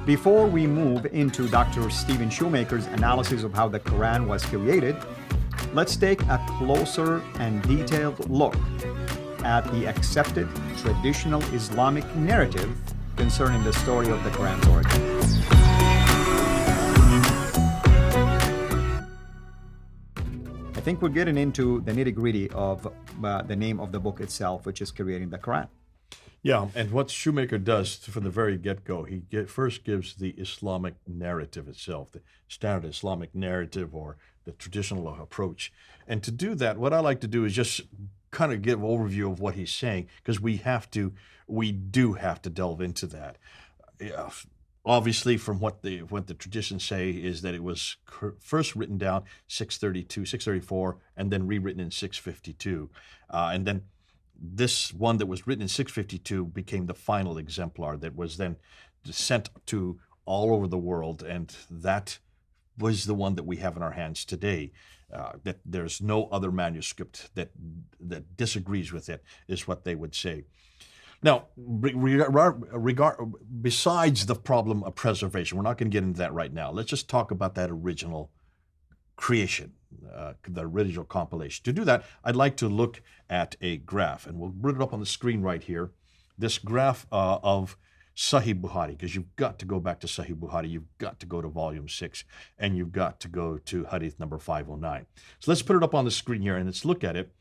Before we move into Dr. Stephen Shoemaker's analysis of how the Quran was created, let's take a closer and detailed look at the accepted traditional Islamic narrative concerning the story of the Quran's origin. I think we're getting into the nitty-gritty of the name of the book itself, which is Creating the Quran. Yeah, and what Shoemaker does from the very get-go, he first gives the Islamic narrative itself, the standard Islamic narrative or the traditional approach. And to do that, what I like to do is just kind of give an overview of what he's saying, because we do have to delve into that. Obviously, from what the traditions say is that it was first written down 632, 634, and then rewritten in 652. And then this one that was written in 652 became the final exemplar that was then sent to all over the world, and that was the one that we have in our hands today. That there's no other manuscript that disagrees with it, is what they would say. Now, besides the problem of preservation, we're not going to get into that right now. Let's just talk about that original creation, the original compilation. To do that, I'd like to look at a graph, and we'll put it up on the screen right here. This graph of Sahih Bukhari, because you've got to go back to Sahih Bukhari, you've got to go to volume 6, and you've got to go to hadith number 509. So let's put it up on the screen here, and let's look at it,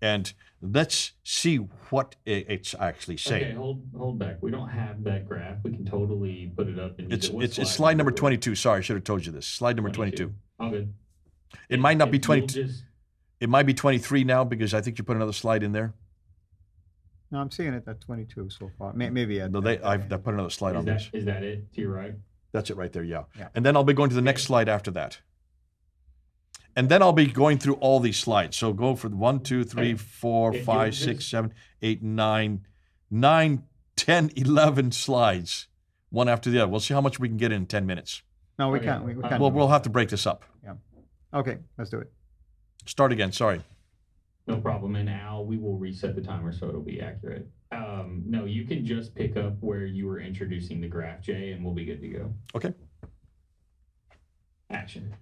and let's see what it's actually saying. Okay, hold back. We don't have that graph. We can totally put it up. And It's slide number 22. Sorry, I should have told you this. Slide number 22. All good. It might not be 22. It might be 23 now, because I think you put another slide in there. No, I'm seeing it at 22 so far. Maybe I put another slide on this. Is that it to your right? That's it right there, yeah. And then I'll be going to the next slide after that. And then I'll be going through all these slides. So go for 1, 2, 3, 4, 5, 6, 7, 8, 9, 10, 11 slides, one after the other. We'll see how much we can get in 10 minutes. No, we can't. We can't. We'll have to break this up. Yeah. Okay, let's do it. Start again, sorry. No problem. And Al, we will reset the timer so it'll be accurate. No, you can just pick up where you were introducing the graph, Jay, and we'll be good to go. Okay. Action.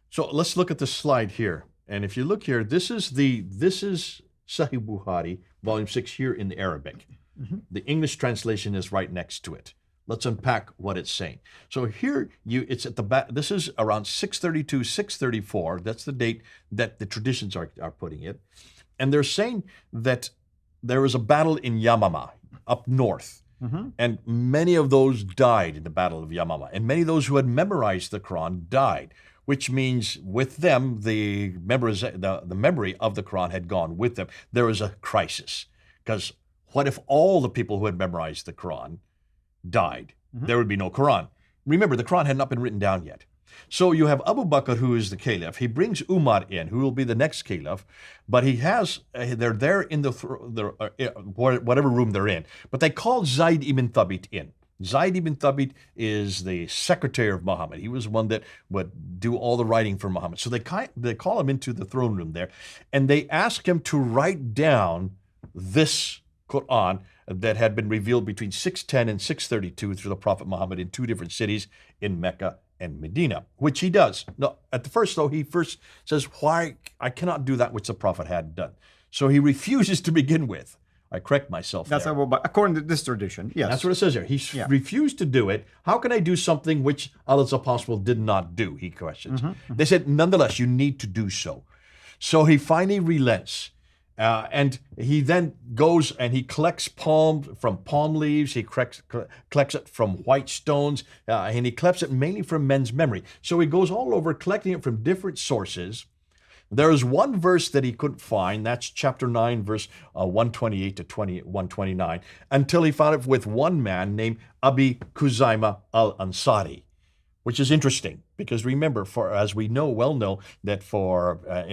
So let's look at the slide here. And if you look here, this is Sahih Bukhari, volume 6 here in the Arabic. Mm-hmm. The English translation is right next to it. Let's unpack what it's saying. So here, it's at the back. This is around 632, 634. That's the date that the traditions are putting it. And they're saying that there was a battle in Yamama, up north. Mm-hmm. And many of those died in the Battle of Yamama. And many of those who had memorized the Quran died, which means with them, the memory of the Quran had gone with them. There was a crisis. Because what if all the people who had memorized the Quran died? Mm-hmm. There would be no Quran. Remember, the Quran had not been written down yet. So you have Abu Bakr, who is the caliph. He brings Umar in, who will be the next caliph, but they're there in whatever room they're in. But they call Zayd ibn Thabit in. Zayd ibn Thabit is the secretary of Muhammad. He was one that would do all the writing for Muhammad. So they call him into the throne room there, and they ask him to write down this Qur'an that had been revealed between 610 and 632 through the Prophet Muhammad in 2 different cities in Mecca and Medina, which he does. No, at the first, though, he first says, why I cannot do that which the Prophet had done. So he refuses to begin with. I correct myself there. According to this tradition, yes. That's what it says there. He refused to do it. How can I do something which Allah's apostle did not do, he questions. Mm-hmm, mm-hmm. They said, nonetheless, you need to do so. So he finally relents. And he then goes and he collects from palm leaves, he collects it from white stones, and he collects it mainly from men's memory. So he goes all over collecting it from different sources. There is one verse that he couldn't find, that's chapter 9, verse 128 to 129, until he found it with one man named Abi Khuzaima al-Ansari, which is interesting because remember, as we well know that for a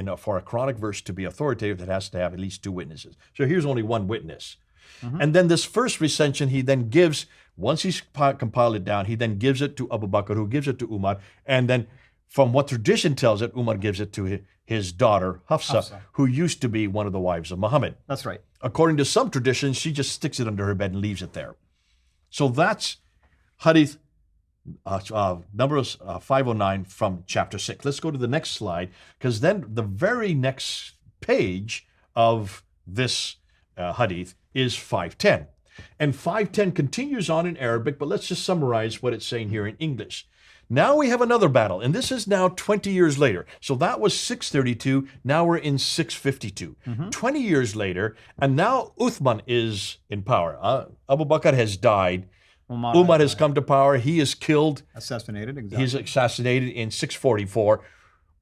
Quranic verse to be authoritative, it has to have at least 2 witnesses. So here's only one witness. Mm-hmm. And then this first recension, he then gives, once he's compiled it down, he then gives it to Abu Bakr, who gives it to Umar, and then from what tradition tells it, Umar gives it to his daughter, Hafsa, who used to be one of the wives of Muhammad. That's right. According to some traditions, she just sticks it under her bed and leaves it there. So that's Hadith Numbers 509 from chapter 6. Let's go to the next slide, because then the very next page of this hadith is 510. And 510 continues on in Arabic, but let's just summarize what it's saying here in English. Now we have another battle, and this is now 20 years later. So that was 632, now we're in 652. 20 years later, and now Uthman is in power. Abu Bakr has died. Umar has come to power. He is killed. Assassinated, exactly. He's assassinated in 644.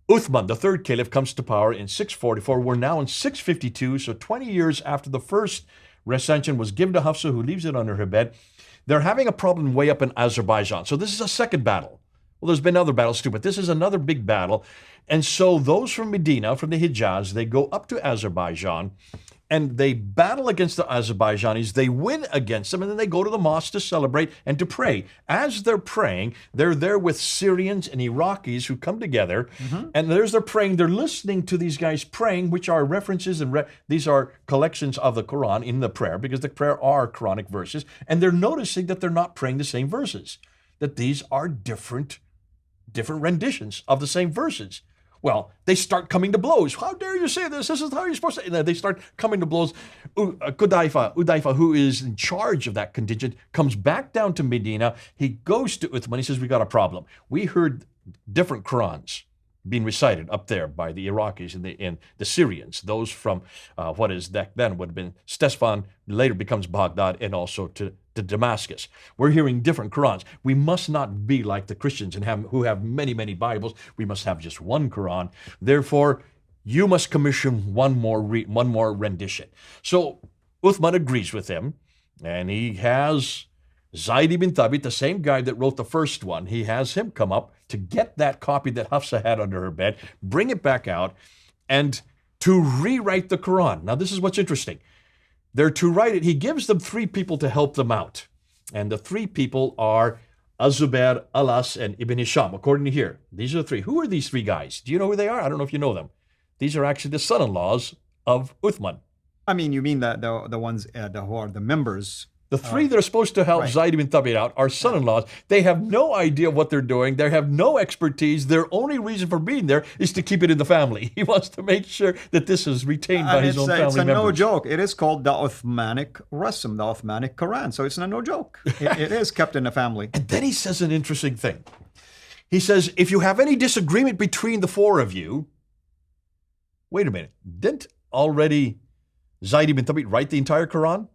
Uthman, the third caliph, comes to power in 644. We're now in 652, so 20 years after the first recension was given to Hafsa, who leaves it under her bed. They're having a problem way up in Azerbaijan. So this is a second battle. Well, there's been other battles too, but this is another big battle. And so those from Medina, from the Hijaz, they go up to Azerbaijan and they battle against the Azerbaijanis. They win against them, and then they go to the mosque to celebrate and to pray. As they're praying, they're there with Syrians and Iraqis who come together, and there's they're praying. They're listening to these guys praying, which are references, and these are collections of the Quran in the prayer, because the prayer are Quranic verses, and they're noticing that they're not praying the same verses, that these are different renditions of the same verses. Well, they start coming to blows. How dare you say this? This is how you're supposed to. And they start coming to blows. Udaifa, who is in charge of that contingent, comes back down to Medina. He goes to Uthman. He says, we got a problem. We heard different Qurans being recited up there by the Iraqis and the Syrians, those from what is that then would have been Stesfan, later becomes Baghdad, and also to Damascus. We're hearing different Qurans. We must not be like the Christians who have many, many Bibles. We must have just one Quran. Therefore, you must commission one more rendition. So Uthman agrees with him, and he has Zayd ibn Thabit, the same guy that wrote the first one, he has him come up to get that copy that Hafsa had under her bed, bring it back out, and to rewrite the Quran. Now, this is what's interesting. They're to write it. He gives them 3 people to help them out. And the 3 people are Az-Zubair, Alas, and Ibn Hisham, according to here. These are the 3. Who are these 3 guys? Do you know who they are? I don't know if you know them. These are actually the son-in-laws of Uthman. I mean, you mean the ones who are the members. The 3 that are supposed to help Zayd ibn Thabit out are son-in-laws. They have no idea what they're doing. They have no expertise. Their only reason for being there is to keep it in the family. He wants to make sure that this is retained by his own family members. It's no joke. It is called the Uthmanic Rasm, the Uthmanic Quran. So it's no joke. It is kept in the family. And then he says an interesting thing. He says, if you have any disagreement between the 4 of you, wait a minute, didn't already Zayd ibn Thabit write the entire Quran?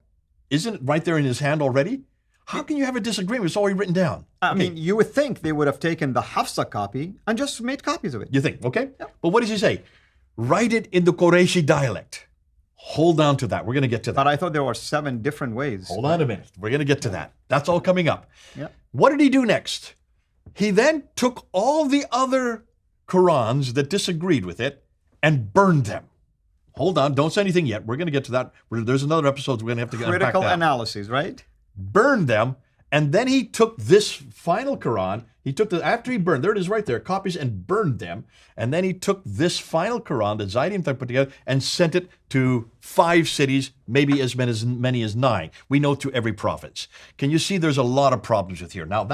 Isn't it right there in his hand already? How can you have a disagreement? It's already written down. I mean, you would think they would have taken the Hafsa copy and just made copies of it. You think, okay? Yeah. But what does he say? Write it in the Qurayshi dialect. Hold on to that. We're going to get to that. But I thought there were 7 different ways. Hold on a minute. We're going to get to that. That's all coming up. Yeah. What did he do next? He then took all the other Qurans that disagreed with it and burned them. Hold on, don't say anything yet. We're going to get to that. There's another episode we're going to have to unpack that. Critical analysis, right? Burned them, and then he took this final Quran. After he burned, there it is right there, copies, and burned them. And then he took this final Quran that Zayd ibn Thabit put together and sent it to 5 cities, maybe as many as 9. We know to every province. Can you see there's a lot of problems with here? Now,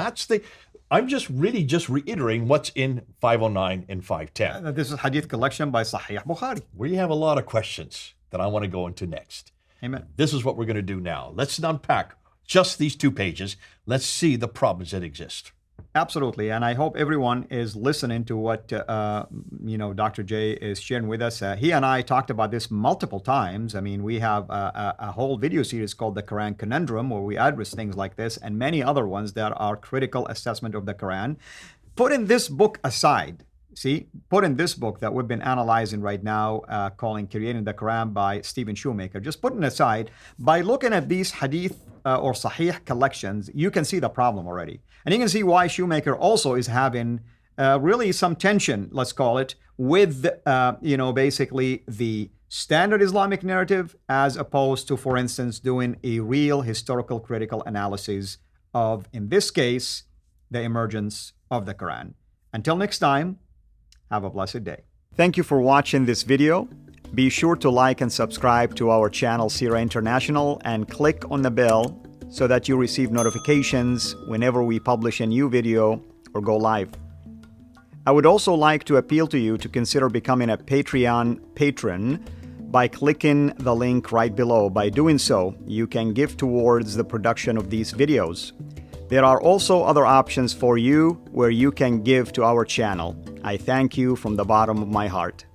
I'm just reiterating what's in 509 and 510. This is Hadith collection by Sahih Bukhari. We have a lot of questions that I want to go into next. Amen. This is what we're going to do now. Let's unpack just these 2 pages. Let's see the problems that exist. Absolutely, and I hope everyone is listening to what Dr. J is sharing with us. He and I talked about this multiple times. I mean, we have a whole video series called The Quran Conundrum, where we address things like this and many other ones that are critical assessment of the Quran. Putting this book aside, putting this book that we've been analyzing right now, calling Creating the Quran by Stephen Shoemaker, just putting aside, by looking at these hadith or sahih collections, you can see the problem already. And you can see why Shoemaker also is having really some tension, let's call it, with, basically the standard Islamic narrative as opposed to, for instance, doing a real historical critical analysis of, in this case, the emergence of the Quran. Until next time, have a blessed day. Thank you for watching this video. Be sure to like and subscribe to our channel CIRA International and click on the bell so that you receive notifications whenever we publish a new video or go live. I would also like to appeal to you to consider becoming a Patreon patron by clicking the link right below. By doing so, you can give towards the production of these videos. There are also other options for you where you can give to our channel. I thank you from the bottom of my heart.